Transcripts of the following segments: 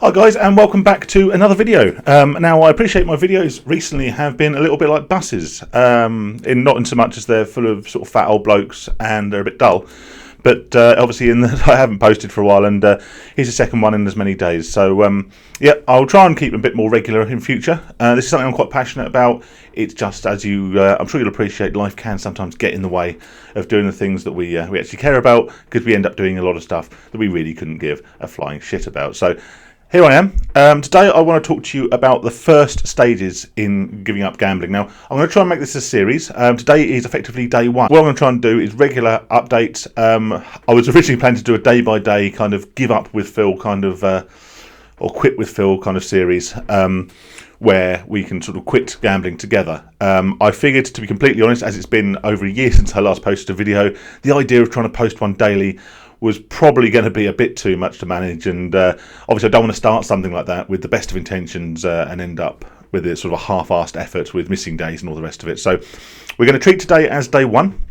Hi guys, and welcome back to another video. Now I appreciate my videos recently have been a little bit like buses, not in so much as they're full of sort of fat old blokes and they're a bit dull, but obviously in that I haven't posted for a while, and here's the second one in as many days. So yeah, I'll try and keep them a bit more regular in future. This is something I'm quite passionate about. It's just, as I'm sure you'll appreciate, life can sometimes get in the way of doing the things that we actually care about, because we end up doing a lot of stuff that we really couldn't give a flying shit about. So here I am. Today I want to talk to you about the first stages in giving up gambling. Now, I'm going to try and make this a series. Today is effectively day one. What I'm going to try and do is regular updates. I was originally planning to do a day-by-day kind of give up with Phil kind of, or quit with Phil kind of series, where we can sort of quit gambling together. I figured, to be completely honest, as it's been over a year since I last posted a video, the idea of trying to post one daily was probably going to be a bit too much to manage, and obviously I don't want to start something like that with the best of intentions and end up with a sort of a half-assed effort with missing days and all the rest of it. So we're going to treat today as day one.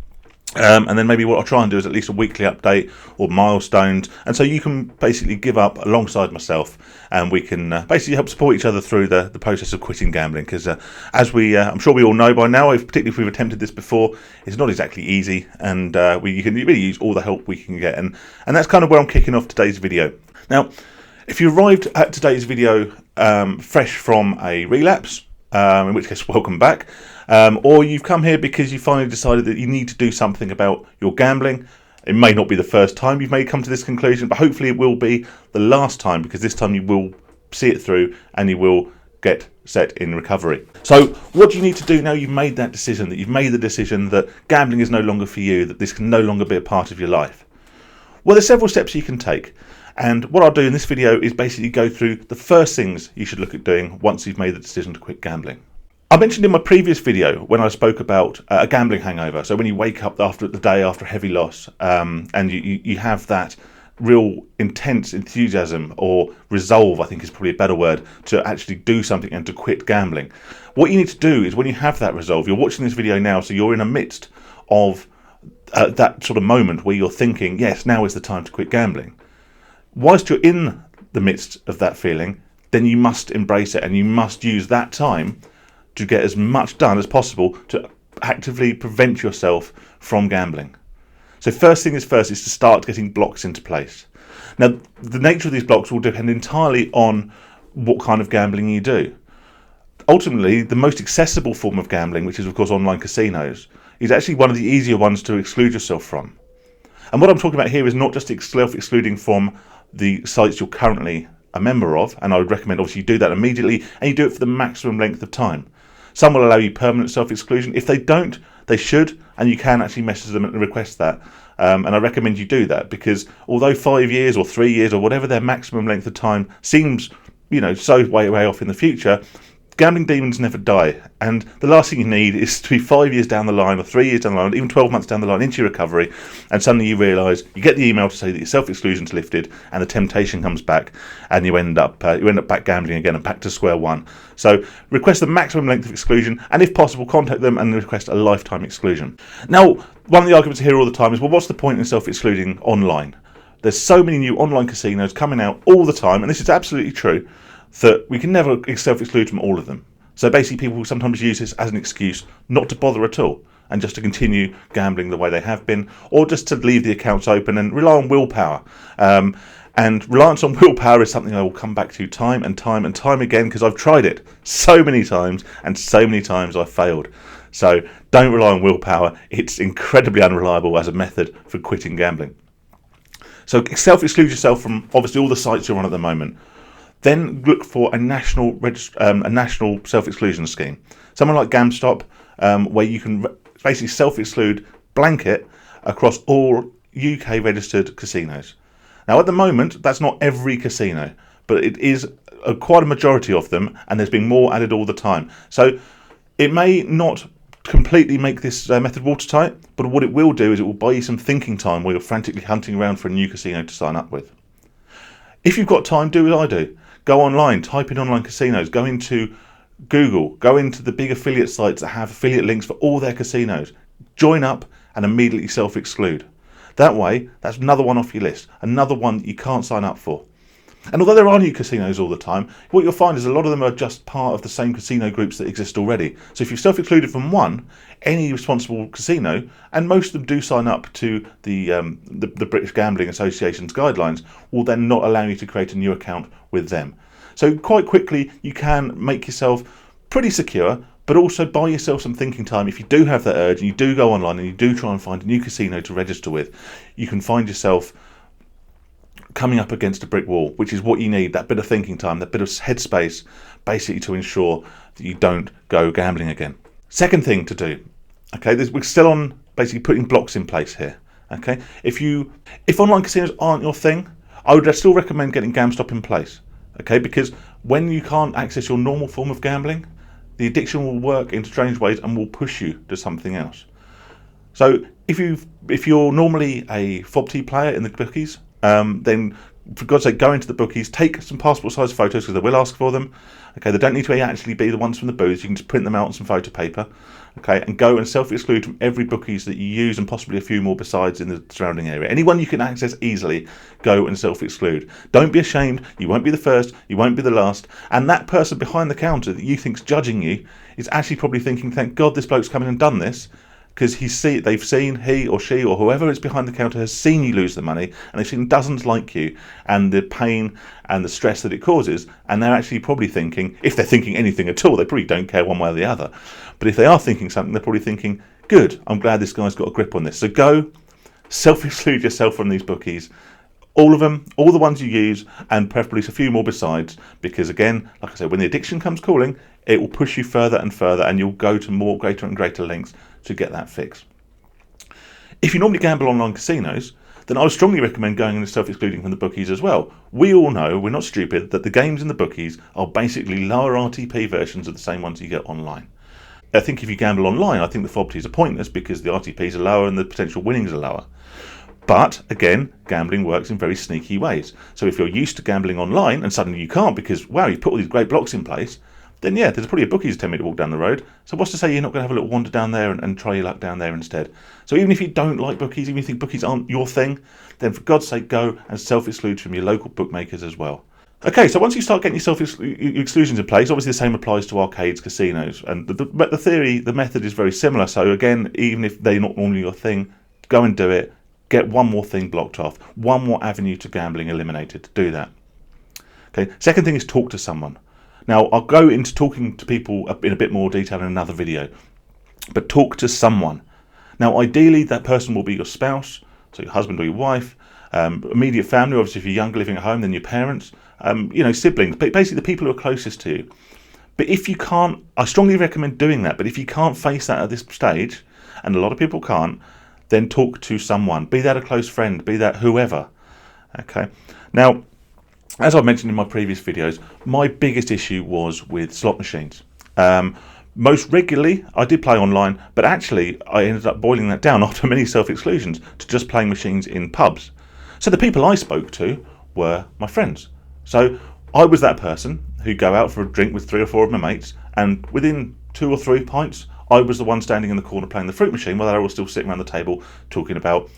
And then maybe what I'll try and do is at least a weekly update or milestones, and so you can basically give up alongside myself, and we can basically help support each other through the process of quitting gambling, because as I'm sure we all know by now, particularly if we've attempted this before, it's not exactly easy, and you can really use all the help we can get, and that's kind of where I'm kicking off today's video. Now, if you arrived at today's video fresh from a relapse, in which case welcome back, or you've come here because you finally decided that you need to do something about your gambling. It may not be the first time you've come to this conclusion, but hopefully it will be the last time, because this time you will see it through and you will get set in recovery. So what do you need to do now you've made that decision, that you've made the decision that gambling is no longer for you, that this can no longer be a part of your life? Well, there's several steps you can take. And what I'll do in this video is basically go through the first things you should look at doing once you've made the decision to quit gambling. I mentioned in my previous video when I spoke about a gambling hangover. So when you wake up after the day after a heavy loss, and you have that real intense enthusiasm or resolve, I think is probably a better word, to actually do something and to quit gambling. What you need to do is, when you have that resolve, you're watching this video now, so you're in the midst of that sort of moment where you're thinking, yes, now is the time to quit gambling. Whilst you're in the midst of that feeling, then you must embrace it, and you must use that time to get as much done as possible to actively prevent yourself from gambling. So first thing is first is to start getting blocks into place. Now, the nature of these blocks will depend entirely on what kind of gambling you do. Ultimately, the most accessible form of gambling, which is of course online casinos, is actually one of the easier ones to exclude yourself from. And what I'm talking about here is not just self-excluding from the sites you're currently a member of, and I would recommend obviously you do that immediately, and you do it for the maximum length of time. Some will allow you permanent self-exclusion. If they don't, they should, and you can actually message them and request that. And I recommend you do that, because although 5 years or 3 years or whatever their maximum length of time seems, so way off in the future, gambling demons never die, and the last thing you need is to be 5 years down the line, or 3 years down the line, even 12 months down the line into your recovery, and suddenly you realise, you get the email to say that your self-exclusion's lifted, and the temptation comes back, and you end up back gambling again and back to square one. So request the maximum length of exclusion, and if possible, contact them and request a lifetime exclusion. Now, one of the arguments I hear all the time is, well, what's the point in self-excluding online? There's so many new online casinos coming out all the time, and this is absolutely true, that we can never self-exclude from all of them. So basically people sometimes use this as an excuse not to bother at all, and just to continue gambling the way they have been, or just to leave the accounts open and rely on willpower. And reliance on willpower is something I will come back to time and time and time again, because I've tried it so many times, and so many times I've failed. So don't rely on willpower. It's incredibly unreliable as a method for quitting gambling. So self-exclude yourself from obviously all the sites you're on at the moment. Then look for a national self-exclusion scheme. Someone like GamStop, where you can basically self-exclude blanket across all UK registered casinos. Now, at the moment, that's not every casino, but it is quite a majority of them, and there's been more added all the time. So it may not completely make this method watertight, but what it will do is it will buy you some thinking time while you're frantically hunting around for a new casino to sign up with. If you've got time, do what I do. Go online, type in online casinos, go into Google, go into the big affiliate sites that have affiliate links for all their casinos. Join up and immediately self-exclude. That way, that's another one off your list, another one that you can't sign up for. And although there are new casinos all the time, what you'll find is a lot of them are just part of the same casino groups that exist already. So if you're self-excluded from one, any responsible casino, and most of them do sign up to the British Gambling Association's guidelines, will then not allow you to create a new account with them. So quite quickly you can make yourself pretty secure, but also buy yourself some thinking time. If you do have that urge and you do go online and you do try and find a new casino to register with, you can find yourself coming up against a brick wall, which is what you need, that bit of thinking time, that bit of headspace, basically to ensure that you don't go gambling again. Second thing to do, okay, we're still on basically putting blocks in place here, okay? If online casinos aren't your thing, I would still recommend getting GamStop in place, okay? Because when you can't access your normal form of gambling, the addiction will work in strange ways and will push you to something else. So if you're normally a FOBT player in the bookies, then for God's sake, go into the bookies, take some passport size photos because they will ask for them. Okay, they don't need to actually be the ones from the booths. You can just print them out on some photo paper. Okay, and go and self-exclude from every bookies that you use and possibly a few more besides in the surrounding area. Anyone you can access easily, go and self-exclude. Don't be ashamed. You won't be the first. You won't be the last. And that person behind the counter that you think's judging you is actually probably thinking, thank God this bloke's come in and done this, because they've seen, he or she or whoever is behind the counter has seen you lose the money, and they've seen dozens like you and the pain and the stress that it causes, and they're actually probably thinking, if they're thinking anything at all, they probably don't care one way or the other, but if they are thinking something, they're probably thinking, good, I'm glad this guy's got a grip on this. So go self-exclude yourself from these bookies, all of them, all the ones you use, and preferably a few more besides, because again, like I said, when the addiction comes calling, it will push you further and further, and you'll go to greater and greater lengths to get that fix. If you normally gamble online casinos, then I would strongly recommend going and self-excluding from the bookies as well. We all know, we're not stupid, that the games in the bookies are basically lower RTP versions of the same ones you get online. I think if you gamble online, I think the FOBTs are pointless because the RTPs are lower and the potential winnings are lower. But again, gambling works in very sneaky ways. So if you're used to gambling online and suddenly you can't because, wow, you've put all these great blocks in place, then yeah, there's probably a bookies 10-minute walk down the road. So what's to say you're not going to have a little wander down there and try your luck down there instead? So even if you don't like bookies, even if you think bookies aren't your thing, then for God's sake, go and self-exclude from your local bookmakers as well. Okay, so once you start getting your self-exclusions in place, obviously the same applies to arcades, casinos, and the method is very similar. So again, even if they're not normally your thing, go and do it. Get one more thing blocked off, one more avenue to gambling eliminated. Do that. Okay. Second thing is talk to someone. Now, I'll go into talking to people in a bit more detail in another video, but talk to someone. Now, ideally, that person will be your spouse, so your husband or your wife, immediate family, obviously if you're younger living at home, then your parents, siblings, but basically the people who are closest to you. But if you can't, I strongly recommend doing that, but if you can't face that at this stage, and a lot of people can't, then talk to someone, be that a close friend, be that whoever. Okay. Now, as I mentioned in my previous videos, my biggest issue was with slot machines. Most regularly, I did play online, but actually I ended up boiling that down after many self-exclusions to just playing machines in pubs. So the people I spoke to were my friends. So I was that person who'd go out for a drink with 3 or 4 of my mates, and within 2 or 3 pints, I was the one standing in the corner playing the fruit machine while they were all still sitting around the table talking about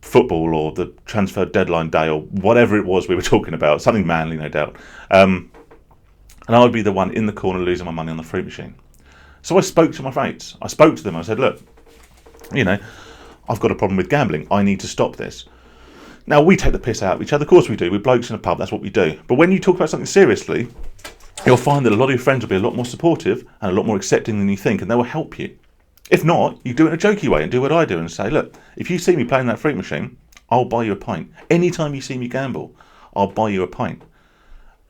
football or the transfer deadline day or whatever it was we were talking about, something manly no doubt, and I would be the one in the corner losing my money on the fruit machine. So I spoke to my mates, I spoke to them, I said, look, I've got a problem with gambling, I need to stop this. Now we take the piss out of each other, of course we do, we're blokes in a pub, that's what we do, but when you talk about something seriously, you'll find that a lot of your friends will be a lot more supportive and a lot more accepting than you think, and they will help you. If not, you do it in a jokey way and do what I do and say, look, if you see me playing that fruit machine, I'll buy you a pint. Anytime you see me gamble, I'll buy you a pint.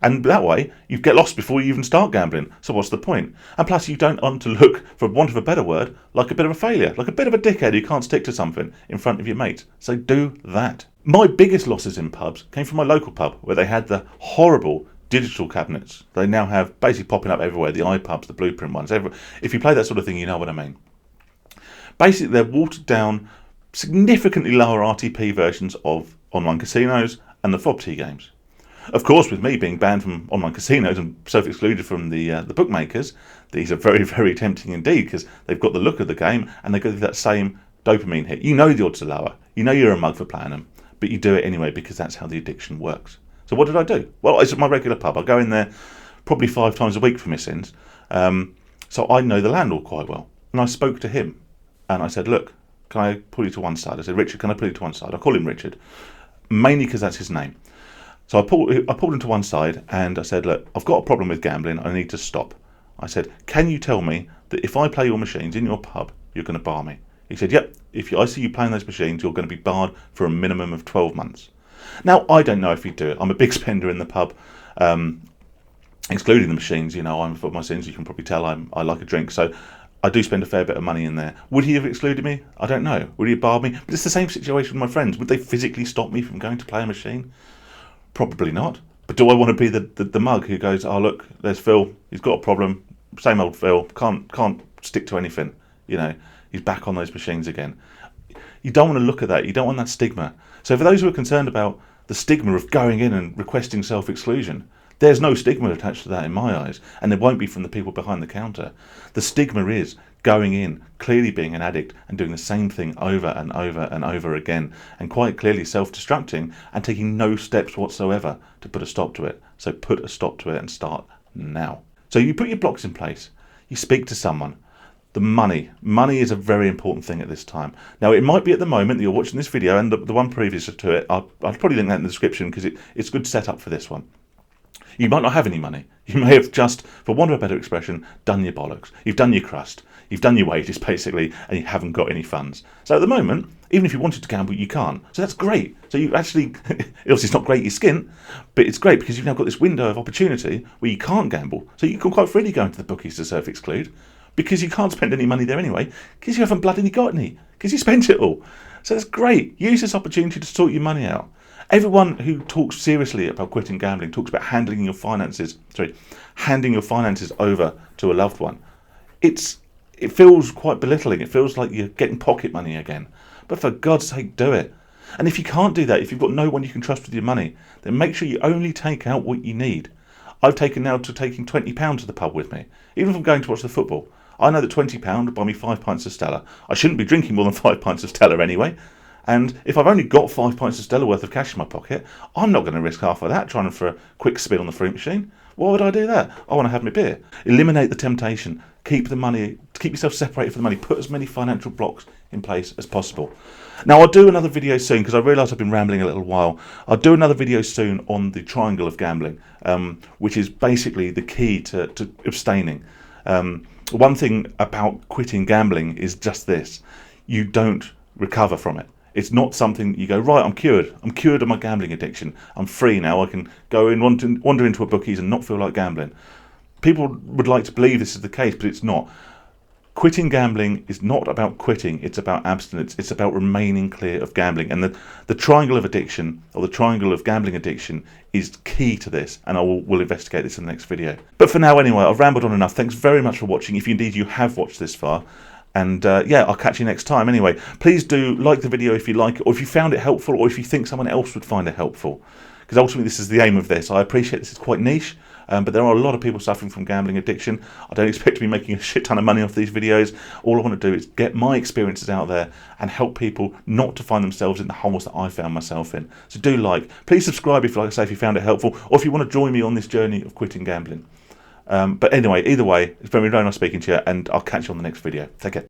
And that way, you get lost before you even start gambling. So what's the point? And plus, you don't want to look, for want of a better word, like a bit of a failure, like a bit of a dickhead who can't stick to something in front of your mates. So do that. My biggest losses in pubs came from my local pub, where they had the horrible digital cabinets. They now have basically popping up everywhere, the iPubs, the Blueprint ones. If you play that sort of thing, you know what I mean. Basically, they're watered down, significantly lower RTP versions of online casinos and the FOBT games. Of course, with me being banned from online casinos and self-excluded from the bookmakers, these are very, very tempting indeed because they've got the look of the game and they give that same dopamine hit. You know the odds are lower. You know you're a mug for playing them, but you do it anyway because that's how the addiction works. So what did I do? Well, it's my regular pub. I go in there probably 5 times a week for my sins. So I know the landlord quite well. And I spoke to him and I said, look, can I pull you to one side? I said, Richard, can I pull you to one side? I call him Richard, mainly because that's his name. So I pulled him to one side and I said, look, I've got a problem with gambling. I need to stop. I said, can you tell me that if I play your machines in your pub, you're going to bar me? He said, yep, if I see you playing those machines, you're going to be barred for a minimum of 12 months. Now, I don't know if he'd do it. I'm a big spender in the pub, excluding the machines. You know, I'm for my sins. You can probably tell I like a drink. So I do spend a fair bit of money in there. Would he have excluded me? I don't know. Would he have barred me? But it's the same situation with my friends. Would they physically stop me from going to play a machine? Probably not. But do I want to be the mug who goes, oh, look, there's Phil. He's got a problem. Same old Phil. Can't stick to anything. You know, he's back on those machines again. You don't want to look at that. You don't want that stigma. So for those who are concerned about the stigma of going in and requesting self-exclusion, there's no stigma attached to that in my eyes, and there won't be from the people behind the counter. The stigma is going in, clearly being an addict and doing the same thing over and over and over again, and quite clearly self-destructing and taking no steps whatsoever to put a stop to it. So put a stop to it and start now. So you put your blocks in place, you speak to someone. The money is a very important thing at this time. Now, it might be at the moment that you're watching this video and the one previous to it, I'll probably link that in the description because it's a good setup for this one. You might not have any money. You may have just, for want of a better expression, done your bollocks. You've done your crust. You've done your wages, basically, and you haven't got any funds. So at the moment, even if you wanted to gamble, you can't. So that's great. So you actually, obviously it's not great your skin, but it's great because you've now got this window of opportunity where you can't gamble. So you can quite freely go into the bookies to self-exclude because you can't spend any money there anyway because you haven't bloody got any, because you spent it all. So that's great. Use this opportunity to sort your money out. Everyone who talks seriously about quitting gambling talks about handing your finances over to a loved one. It feels quite belittling. It feels like you're getting pocket money again. But for God's sake, do it. And if you can't do that, if you've got no one you can trust with your money, then make sure you only take out what you need. I've taken now to taking £20 to the pub with me, even if I'm going to watch the football. I know that £20 will buy me 5 pints of Stella. I shouldn't be drinking more than 5 pints of Stella anyway. And if I've only got 5 pints of Stella worth of cash in my pocket, I'm not going to risk half of that trying for a quick spin on the fruit machine. Why would I do that? I want to have my beer. Eliminate the temptation. Keep the money. Keep yourself separated from the money. Put as many financial blocks in place as possible. Now, I'll do another video soon because I realise I've been rambling a little while. I'll do another video soon on the triangle of gambling, which is basically the key to abstaining. One thing about quitting gambling is just this. You don't recover from it. It's not something that you go, right, I'm cured. I'm cured of my gambling addiction. I'm free now. I can go and wander into a bookies and not feel like gambling. People would like to believe this is the case, but it's not. Quitting gambling is not about quitting. It's about abstinence. It's about remaining clear of gambling. And the triangle of addiction, or the triangle of gambling addiction, is key to this. And we'll investigate this in the next video. But for now, anyway, I've rambled on enough. Thanks very much for watching, if indeed you have watched this far. And yeah, I'll catch you next time. Anyway, please do like the video if you like it, or if you found it helpful, or if you think someone else would find it helpful. Because ultimately this is the aim of this. I appreciate this is quite niche, but there are a lot of people suffering from gambling addiction. I don't expect to be making a shit ton of money off these videos. All I want to do is get my experiences out there and help people not to find themselves in the holes that I found myself in. So do like. Please subscribe if, like I say, if you found it helpful, or if you want to join me on this journey of quitting gambling. But anyway, either way, it's been very nice speaking to you, and I'll catch you on the next video. Take care.